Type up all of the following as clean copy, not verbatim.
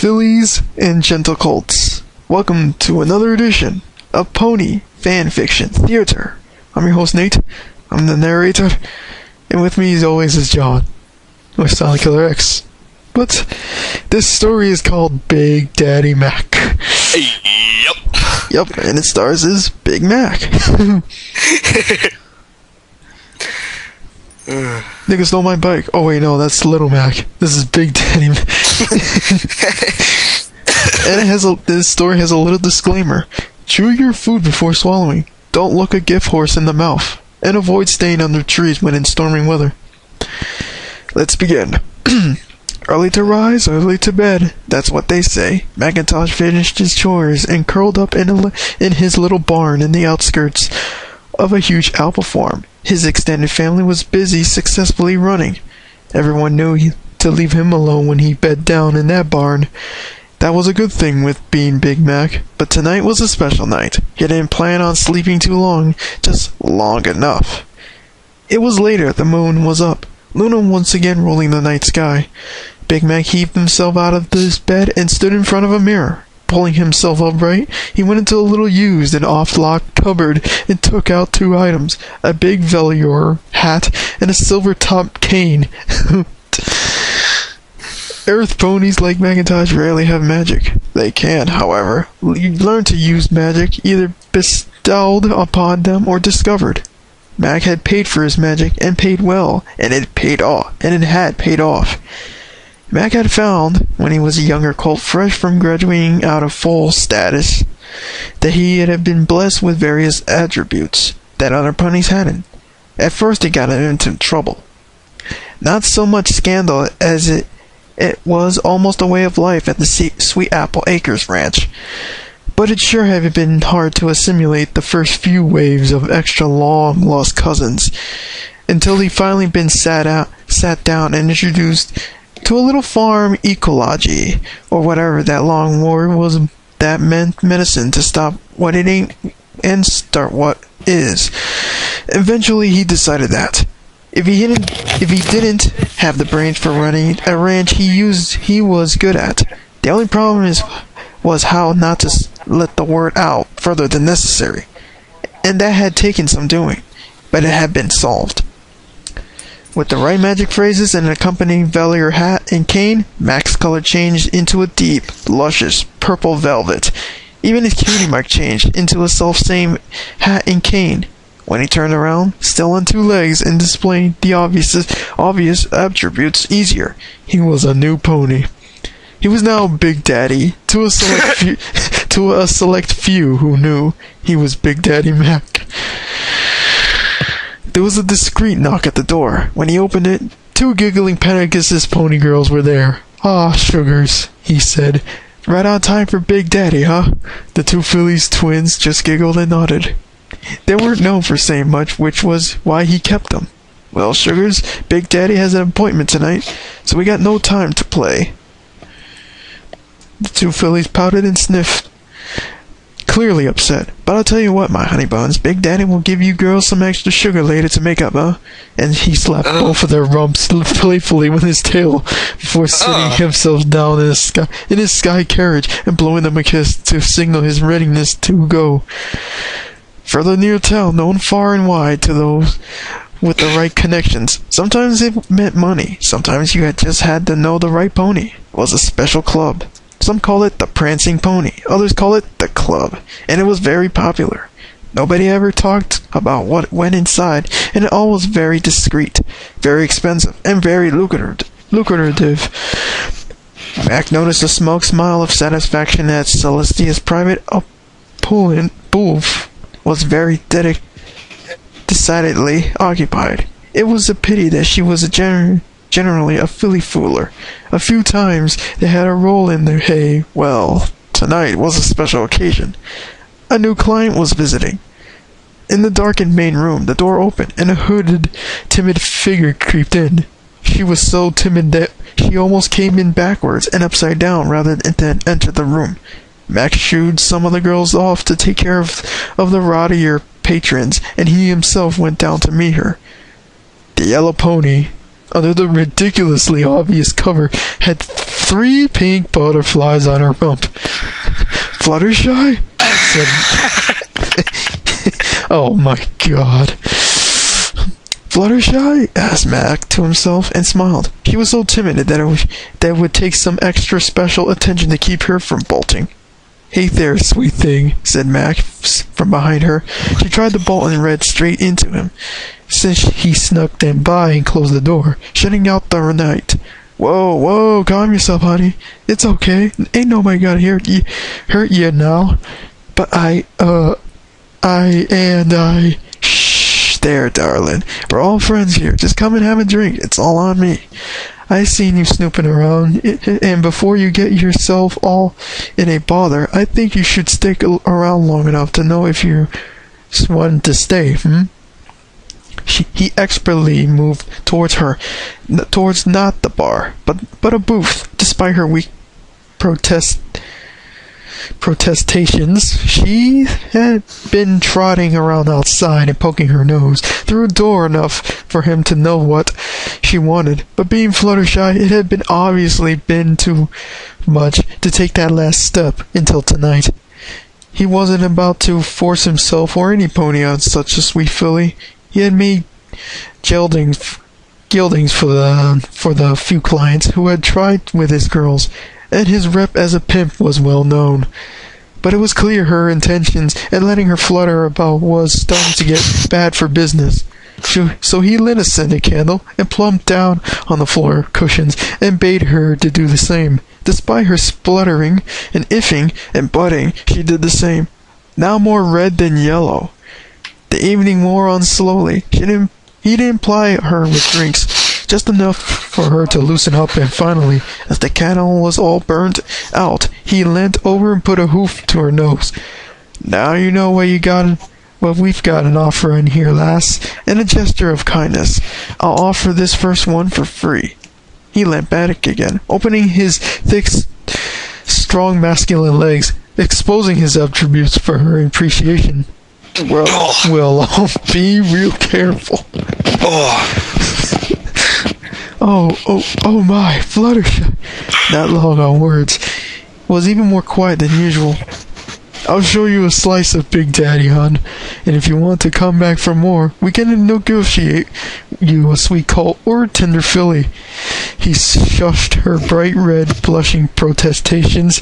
Fillies and gentle colts. Welcome to another edition of Pony Fanfiction Theater. I'm your host Nate. I'm the narrator, and with me as always is John, with Silent Killer X. But this story is called Big Daddy Mac. Yep, and it stars as Big Mac. Nigga stole my bike. Oh wait, no, that's Little Mac. This is Big Daddy Mac. And this story has a little disclaimer. Chew your food before swallowing. Don't look a gift horse in the mouth. And avoid staying under trees when in storming weather. Let's begin. Early to rise, early to bed. That's what they say. Macintosh finished his chores and curled up in his little barn in the outskirts of a huge apple farm. His extended family was busy successfully running. Everyone knew to leave him alone when he bed down in that barn. That was a good thing with being Big Mac, but tonight was a special night. He didn't plan on sleeping too long, just long enough. It was later, the moon was up, Luna once again ruling the night sky. Big Mac heaved himself out of his bed and stood in front of a mirror. Pulling himself upright, he went into a little used and oft-locked cupboard and took out two items, a big velour hat and a silver-topped cane. Earth ponies like Macintosh rarely have magic. They can, however, learn to use magic either bestowed upon them or discovered. Mac had paid for his magic and paid well, and it had paid off. Mac had found, when he was a younger colt fresh from graduating out of full status, that he had been blessed with various attributes that other ponies hadn't. At first he got into trouble. Not so much scandal as it was almost a way of life at the Sweet Apple Acres Ranch. But it sure had been hard to assimilate the first few waves of extra long-lost cousins, until he finally been sat down and introduced to a little farm ecology, or whatever that long word was that meant medicine to stop what it ain't and start what is. Eventually he decided that if he didn't have the brains for running a ranch he was good at, the only problem was how not to let the word out further than necessary. And that had taken some doing, but it had been solved. With the right magic phrases and an accompanying velour hat and cane, Mac's color changed into a deep, luscious purple velvet. Even his cutie mark changed into a self-same hat and cane. When he turned around, still on two legs and displaying the obvious attributes easier, he was a new pony. He was now Big Daddy, to a select few who knew he was Big Daddy Mac. There was a discreet knock at the door. When he opened it, two giggling Pegasus pony girls were there. "Ah, sugars," he said. "Right on time for Big Daddy, huh?" The two Phillies twins just giggled and nodded. They weren't known for saying much, which was why he kept them. "Well, sugars, Big Daddy has an appointment tonight, so we got no time to play." The two Phillies pouted and sniffed, clearly upset. "But I'll tell you what, my honey buns, Big Daddy will give you girls some extra sugar later to make up, huh?" And he slapped both of their rumps playfully with his tail before sitting himself down in his sky carriage and blowing them a kiss to signal his readiness to go. Further near town, known far and wide to those with the right connections. Sometimes it meant money. Sometimes you just had to know the right pony. It was a special club. Some call it the Prancing Pony. Others call it the Club. And it was very popular. Nobody ever talked about what went inside, and it all was very discreet, very expensive, and very lucrative. Mac noticed a smile of satisfaction that Celestia's private opulent booth was very decidedly occupied. It was a pity that she was generally a filly fooler. A few times they had a roll in their hay. Well, tonight was a special occasion. A new client was visiting. In the darkened main room, the door opened, and a hooded, timid figure creeped in. She was so timid that she almost came in backwards and upside down rather than enter the room. Max shooed some of the girls off to take care of the rowdier patrons, and he himself went down to meet her. The yellow pony, under the ridiculously obvious cover, had 3 pink butterflies on her rump. Fluttershy? Said, oh my god. Fluttershy? Asked Mac to himself and smiled. She was so timid that it would take some extra special attention to keep her from bolting. Hey there, sweet thing, said Mac from behind her. She tried to bolt and read straight into him, since he snuck them by and closed the door, shutting out the night. Whoa, calm yourself, honey. It's okay. Ain't nobody got hurt you now. But Shh, there, darling. We're all friends here. Just come and have a drink. It's all on me. I seen you snooping around, and before you get yourself all in a bother, I think you should stick around long enough to know if you want to stay, He expertly moved towards her, towards not the bar, but a booth. Despite her weak protestations, she had been trotting around outside and poking her nose through a door enough for him to know what she wanted. But being Fluttershy, it had obviously been too much to take that last step until tonight. He wasn't about to force himself or any pony on such a sweet filly. He had made gildings for the few clients who had tried with his girls, and his rep as a pimp was well known. But it was clear her intentions and letting her flutter about was starting to get bad for business. So he lit a scented candle and plumped down on the floor cushions and bade her to do the same. Despite her spluttering and iffing and butting, she did the same, now more red than yellow. The evening wore on slowly. He didn't ply her with drinks, just enough for her to loosen up, and finally, as the candle was all burnt out, he leant over and put a hoof to her nose. Now you know what we've got an offer in here, lass. In a gesture of kindness, I'll offer this first one for free. He leant back again, opening his thick, strong masculine legs, exposing his attributes for her appreciation. We'll all be real careful. Oh my, Fluttershy. Not long on words. Was even more quiet than usual. I'll show you a slice of Big Daddy, hon. And if you want to come back for more, we can negotiate you a sweet colt or a tender filly. He shushed her bright red, blushing protestations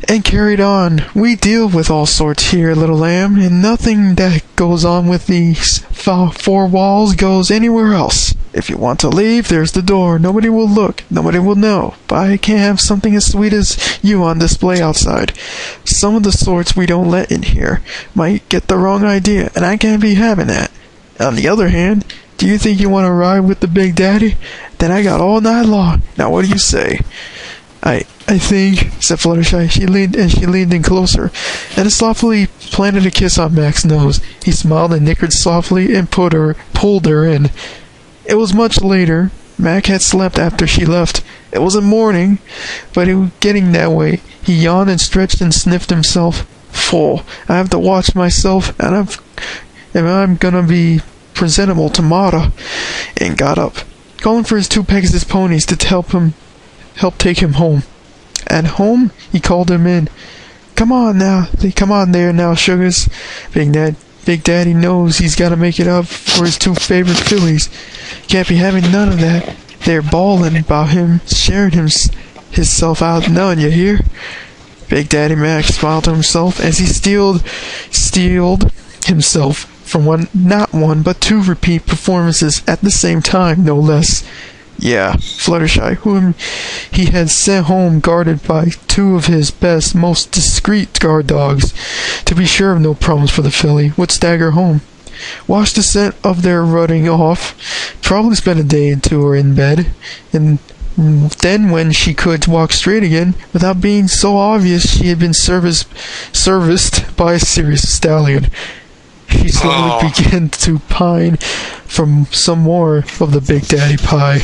and carried on. We deal with all sorts here, little lamb, and nothing that goes on with these 4 walls goes anywhere else. If you want to leave, there's the door. Nobody will look, nobody will know, but I can't have something as sweet as you on display outside. Some of the sorts we don't let in here might get the wrong idea, and I can't be having that. On the other hand, do you think you want to ride with the Big Daddy? Then I got all night long. Now what do you say? I think, said Fluttershy. She leaned in closer, and softly planted a kiss on Mac's nose. He smiled and nickered softly and pulled her in. It was much later. Mac had slept after she left. It wasn't morning, but it was getting that way. He yawned and stretched and sniffed himself full. I have to watch myself, and I'm gonna be presentable tomorrow. And got up, calling for his 2 Pegasus ponies to help take him home. At home, he called him in. Come on there now, sugars. Big Daddy knows he's got to make it up for his 2 favorite fillies. Can't be having none of that. They're bawling about him, sharing himself out. None, you hear? Big Daddy Mac smiled to himself as he steeled himself from not one, but 2 repeat performances at the same time, no less. Yeah, Fluttershy, whom he had sent home guarded by 2 of his best, most discreet guard dogs, to be sure of no problems for the filly, would stagger home, wash the scent of their rutting off, probably spend a day or 2 in bed, and then when she could walk straight again, without being so obvious she had been serviced by a serious stallion, she slowly began to pine for some more of the Big Daddy pie.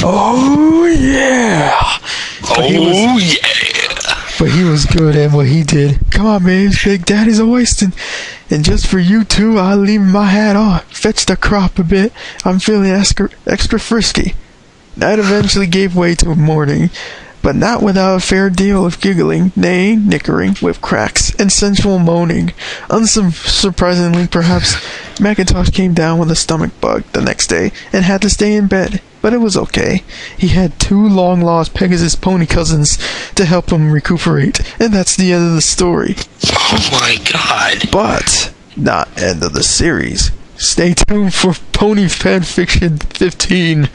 Oh yeah! But he was good at what he did. Come on, babes, Big Daddy's a wasting. And just for you 2, I'll leave my hat on. Fetch the crop a bit. I'm feeling extra frisky. Night eventually gave way to morning, but not without a fair deal of giggling, neighing, nickering, with cracks, and sensual moaning. Unsurprisingly, perhaps, Macintosh came down with a stomach bug the next day and had to stay in bed. But it was okay. He had 2 long-lost Pegasus pony cousins to help him recuperate, and that's the end of the story. Oh my god. But not end of the series. Stay tuned for Pony Fanfiction 15.